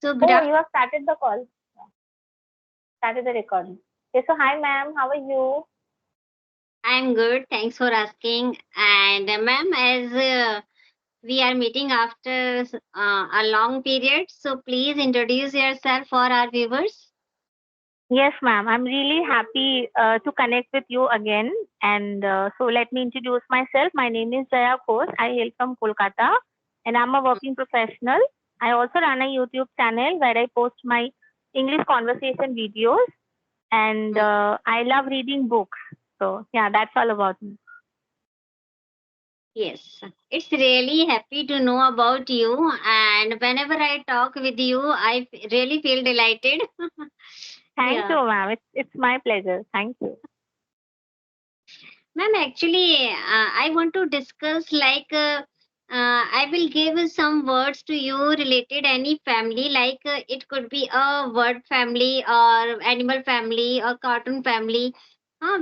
So good Oh, afternoon. you have started the call, started the recording. Okay, so hi ma'am, how are you? I'm good. Thanks for asking. And ma'am, as we are meeting after a long period, so please introduce yourself for our viewers. Yes, ma'am. I'm really happy to connect with you again. And so let me introduce myself. My name is Jaya Kos. I hail from Kolkata and I'm a working professional. I also run a YouTube channel where I post my English conversation videos and Mm. I love reading books. So yeah, that's all about me. Yes, it's really happy to know about you. And whenever I talk with you, really feel delighted. Thank Yeah. you, ma'am. It's my pleasure. Thank you. Ma'am, actually, I want to discuss I will give some words to you related any family. It could be a word family or animal family or cartoon family.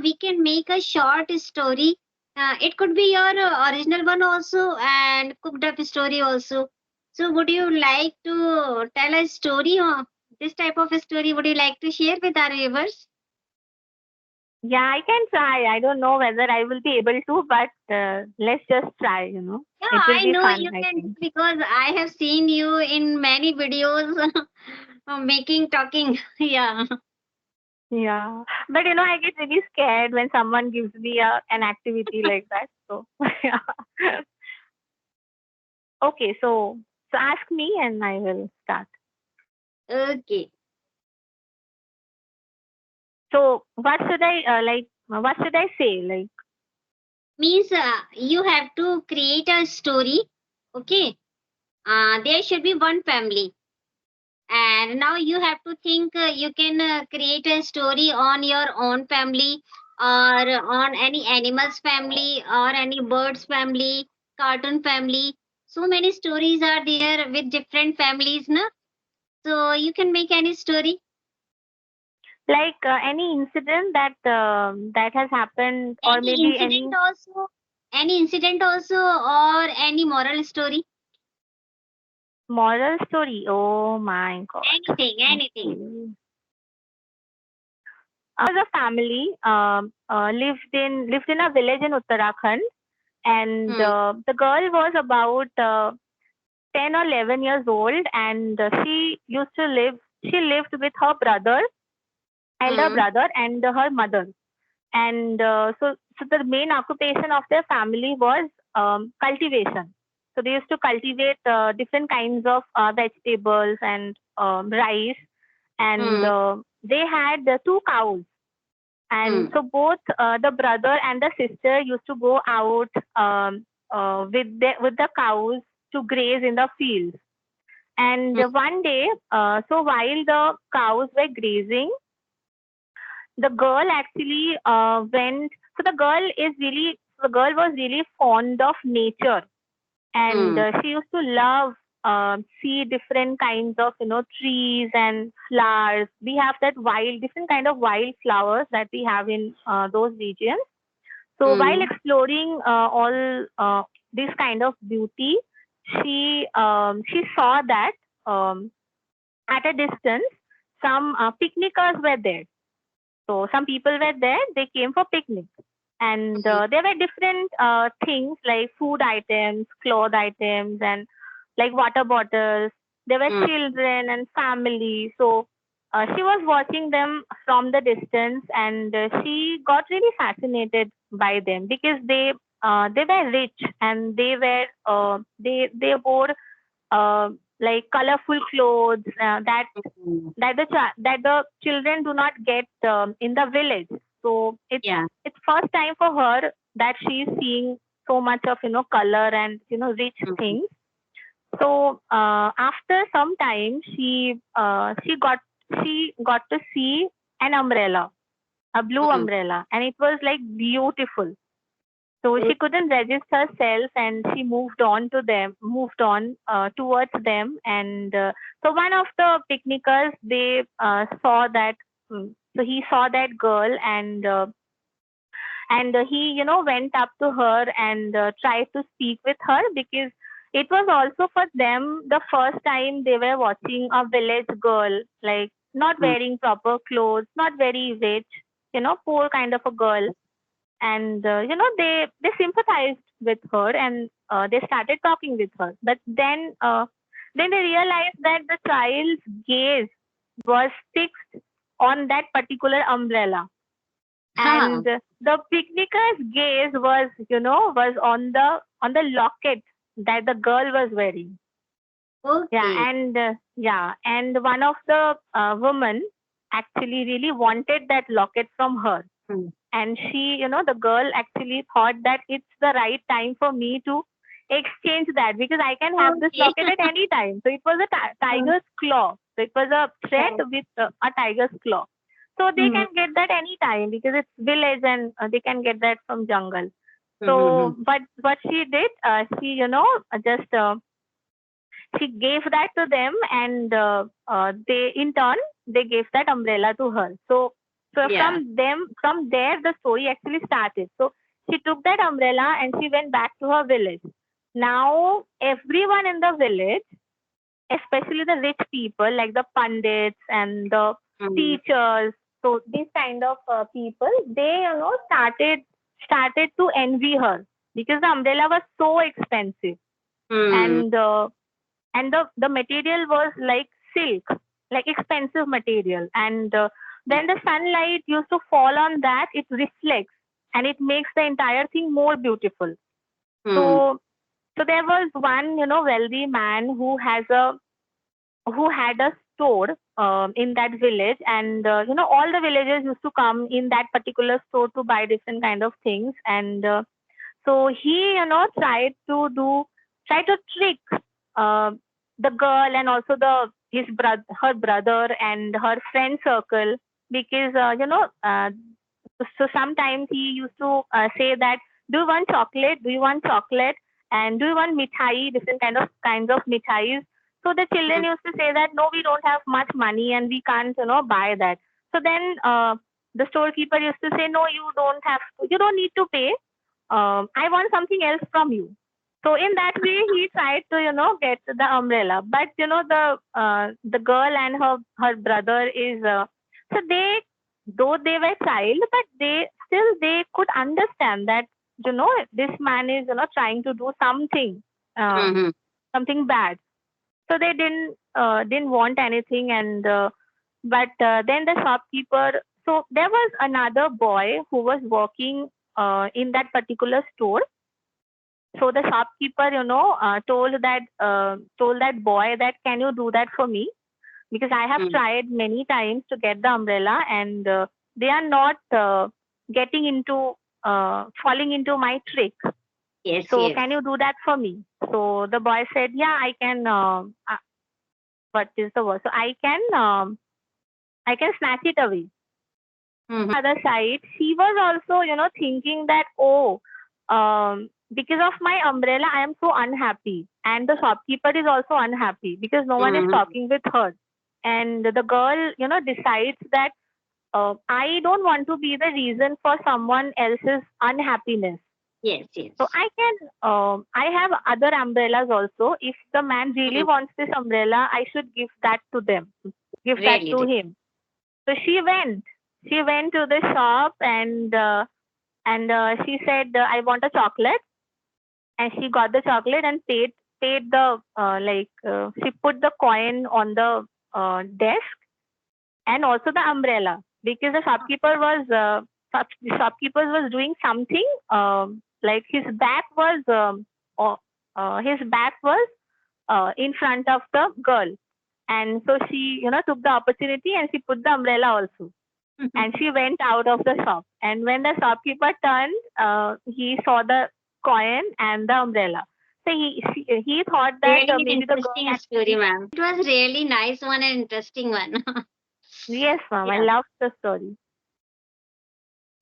We can make a short story. It could be your original one also and cooked up story also. So, would you like to tell a story or this type of a story? Would you like to share with our viewers? Yeah, I can try. I don't know whether I will be able to, but let's just try. Yeah, It will I be know fun, you I can do think. because I have seen you in many videos making talking. Yeah. Yeah. But I get really scared when someone gives me an activity like that. So, yeah. Okay, so ask me and I will start. Okay. So, what should I say? Like, Means you have to create a story. Okay. There should be one family. And now you have to think you can create a story on your own family or on any animal's family or any bird's family, cartoon family. So many stories are there with different families, na? So you can make any story, any incident that has happened, or any maybe incident also, or any moral story, moral story. Oh my God. anything, anything. Okay. Was a family lived in a village in Uttarakhand, and Hmm. the girl was about 10 or 11 years old, and she lived with her brother, elder Hmm. brother, and her mother. And so the main occupation of their family was cultivation. So they used to cultivate different kinds of vegetables and rice, and Hmm. they had two cows. And Hmm. so both the brother and the sister used to go out with the cows to graze in the fields. And Hmm. one day, so while the cows were grazing, the girl actually went. So the girl was really fond of nature, and Hmm. she used to love see different kinds of trees and flowers. We have that wild different kind of wild flowers that we have in those regions. So while Hmm. exploring all this kind of beauty, she saw that um, at a distance some picnickers were there. So some people were there. They came for picnic, and Hmm. there were different things like food items, cloth items, and like water bottles. There were Hmm. children and family. So she was watching them from the distance, and she got really fascinated by them because they were rich, and they wore uh, like colorful clothes Hmm. that the children do not get in the village. So Yeah. it's first time for her that she's seeing so much of color and rich Hmm. things. So after some time, she got to see an umbrella, a blue Hmm. umbrella, and it was like beautiful. So Oh. she couldn't resist herself, and she moved on towards them. And so one of the picnickers, they saw that. So he saw that girl, and he went up to her and tried to speak with her because it was also for them the first time they were watching a village girl, like not Mm. wearing proper clothes, not very rich, poor kind of a girl. And they sympathized with her, and they started talking with her. But then they realized that the child's gaze was fixed on that particular umbrella, Huh. and the picnicker's gaze was on the locket that the girl was wearing. Yeah, Okay. and one of the women actually really wanted that locket from her. Mm. And the girl actually thought that it's the right time for me to exchange that, because I can have this Okay. locket at any time. So it was a tiger's claw. So it was a thread Oh. with a tiger's claw. So they Mm-hmm. can get that any time because it's village, and they can get that from jungle. Mm-hmm. So, but what she did, she just she gave that to them, and they in turn they gave that umbrella to her. So Yeah. from there the story actually started. So she took that umbrella and she went back to her village. Now everyone in the village, especially the rich people like the pandits and the Mm. teachers, so these kind of people, they started to envy her because the umbrella was so expensive, Mm. and the material was like silk, like expensive material, and when the sunlight used to fall on that, it reflects and it makes the entire thing more beautiful. Mm. So so there was one wealthy man who had a store in that village, and all the villagers used to come in that particular store to buy different kind of things. And so he try to trick uh, the girl, and also her brother and her friend circle, because so sometimes he used to say that, do you want chocolate, and do you want mithai, different kinds of mithais. So the children Mm. used to say that, no, we don't have much money and we can't buy that. So then the storekeeper used to say, no, you don't need to pay. I want something else from you. So in that way, he tried to, get the umbrella. But the girl and her brother is so though they were child, but they could understand that this man is trying to do Mm-hmm. something bad. So they didn't want anything, and but then the shopkeeper. So there was another boy who was working in that particular store. So the shopkeeper, told that boy that, can you do that for me? Because I have Mm. tried many times to get the umbrella, and they are not getting into falling into my trick. Yes, So yes. can you do that for me? So the boy said, yeah, I can. What is the word? So I can snatch it away. Mm-hmm. Other side, she was also, thinking that, oh, because of my umbrella, I am so unhappy. And the shopkeeper is also unhappy because no one is Mm-hmm. talking with her. And the girl, decides that I don't want to be the reason for someone else's unhappiness. Yes, So yes. I have other umbrellas also. If the man really Mm. wants this umbrella, I should give that to them, give that Really, to really. him. So she went. She went to the shop, and she said, "I want a chocolate." And she got the chocolate and paid the she put the coin on the desk, and also the umbrella, because the shopkeeper was doing something, like uh, his back was in front of the girl, and so she took the opportunity and she put the umbrella also, and she went out of the shop. And when the shopkeeper turned, he saw the coin and the umbrella. So he thought that Really maybe the girl interesting story, actually. ma'am. It was really nice one and interesting one. Yes, ma'am, I Yeah. love the story.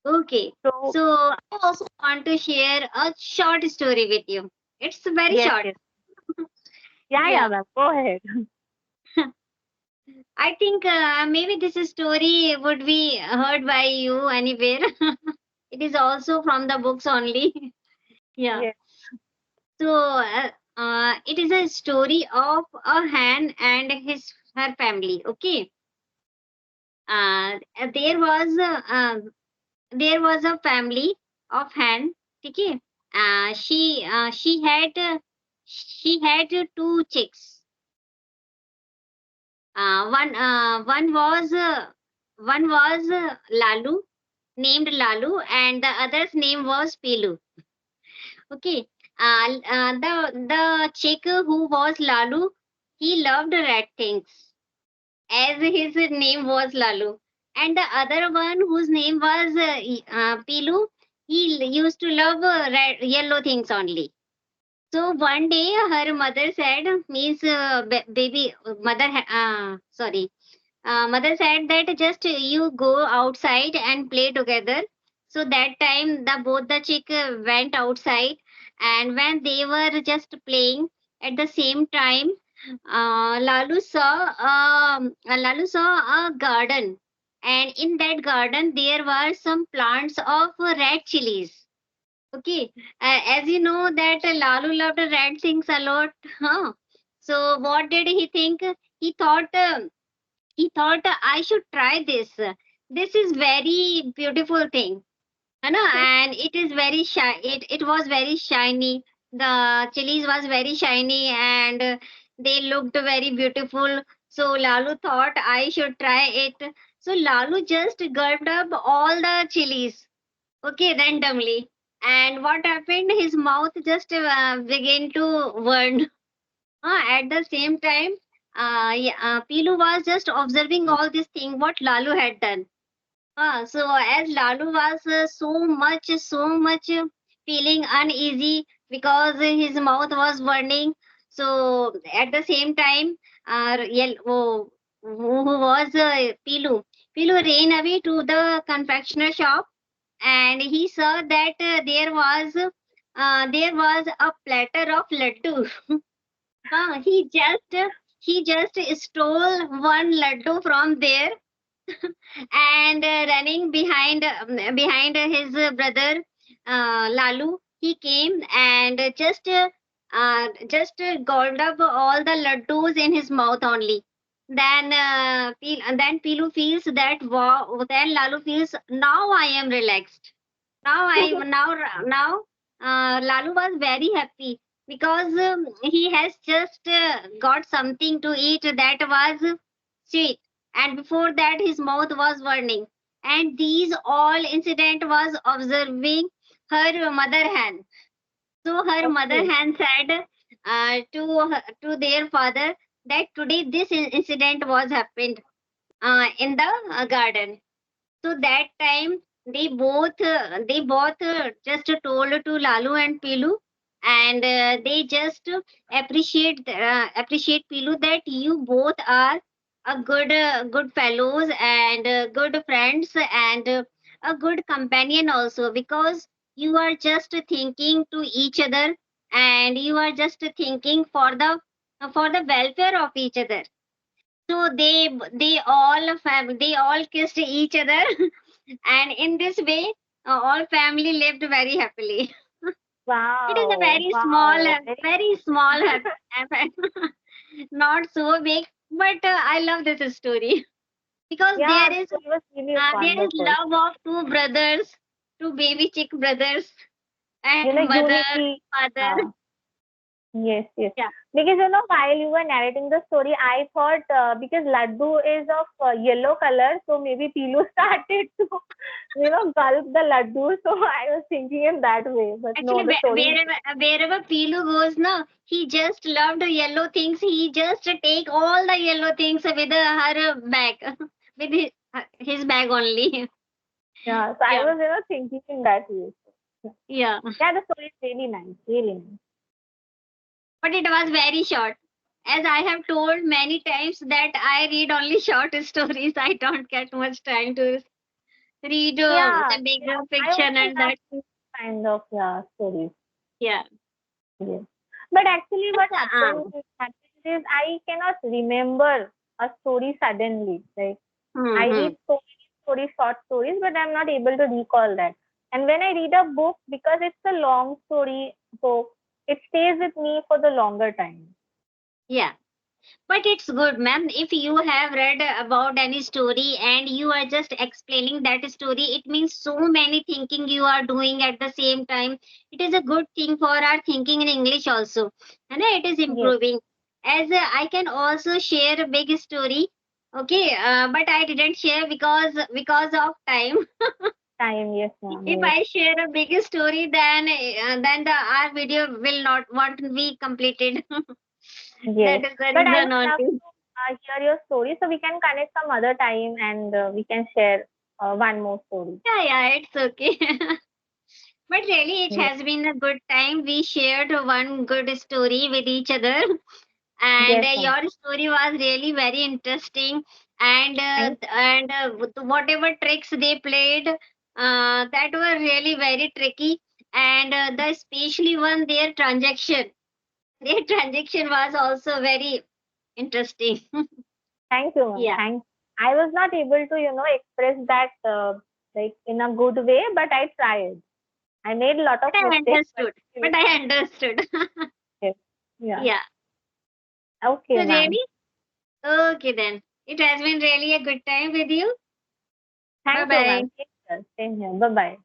Okay. So So I also want to share a short story with you. It's very yes, short. yes, yeah, Yeah. ma'am. Go ahead. I think maybe this story would be heard by you anywhere. It is also from the books only. Yeah. Yes. So It is a story of a hen and her family. Okay. Uh, there was there was a family of hen. Okay. She had two chicks. One was Lalu, named Lalu, and the other's name was Pilu. Okay. The chick who was Lalu, he loved red things, as his name was Lalu. And the other one whose name was Pilu, he used to love yellow things only. So one day her mother said, means baby mother, sorry, mother said that just you go outside and play together. So that time the both the chick went outside, and when they were just playing at the same time, Lalu saw a garden, and in that garden there were some plants of red chilies. Okay, as you know that Lalu loved red things a lot, huh? So what did he think? He thought. I should try this. This is very beautiful thing, you know, and it is very it was very shiny. The chilies was very shiny, and they looked very beautiful. So Lalu thought I should try it. So Lalu just gulped up all the chilies, okay, randomly. And what happened? His mouth just began to burn. At the same time, Pilu was just observing all this thing what Lalu had done. So as Lalu was so much feeling uneasy because his mouth was burning. So at the same time, who was Pilu? Pilu ran away to the confectioner shop, and he saw that there was a platter of laddu. Uh, he just he just stole one laddu from there, and running behind his brother Lalu, he came and just gobbled up all the laddus in his mouth only. Then Pilu feels that wow. Then Lalu feels now I am relaxed. Now Lalu was very happy because he has just got something to eat that was sweet, and before that his mouth was burning. And these all incident was observing her mother hen. So her mother Okay. hen said to their father that today this incident was happened in the garden. So that time they both just told to Lalu and Pilu, and they just appreciate Pilu that you both are a good fellows and good friends and a good companion also, because you are just thinking to each other, and you are just thinking for the welfare of each other. So they all kissed each other, and in this way, all family lived very happily. It is a Wow. Wow. very small, not so big, but I love this story because Yeah, it was really there is wonderful. love of two brothers, two baby chick brothers, and mother, Unity. father. Yes, yes. Yeah, Because while you were narrating the story, I thought because laddu is of yellow color, so maybe Pilu started to, gulp the laddu. So I was thinking in that way. But no, actually, the story is wherever Pilu goes, no, he just loved yellow things. He just take all the yellow things with her bag, with his bag only. yeah. So I Yeah, was thinking in that way. yeah. Yeah, the story is really nice, really nice. But it was very short. As I have told many times that I read only short stories. I don't get much time to read Yeah, the bigger yeah. I fiction also and love that. this kind of stories. Yeah. Yes. But actually, But, what happens is I cannot remember a story suddenly. Like I hmm read so many stories, short stories, but I'm not able to recall that. And when I read a book, because it's a long story book, it stays with me for the longer time. Yeah. But it's good, ma'am. If you have read about any story and you are just explaining that story, it means so many thinking you are doing at the same time. It is a good thing for our thinking in English also. And it is Yes, improving. As I can also share a big story. Okay, but I didn't share because of time. time. Yes, ma'am. If Yes, I share a big story, then the our video will not want to be completed. yes. That is the But I reason would love only. to hear your story, so we can connect some other time, and we can share one more story. Yeah, yeah, it's okay. But really, it Yes, has been a good time. We shared one good story with each other, and yes, ma'am. your story was really very interesting. Thank With whatever tricks they played, that were really very tricky. And the especially one their transaction, their transaction was also very interesting. Thank you, ma'am. Yeah, Thank. I was not able to, express that like in a good way, but I tried. I made a lot of but I mistakes, but understood. still, But I understood. yes. Yeah. Yeah. Okay, So ma'am. really, okay then. It has been really a good time with you. Bye Thank you, ma'am. bye. Same here. Same here. Bye bye.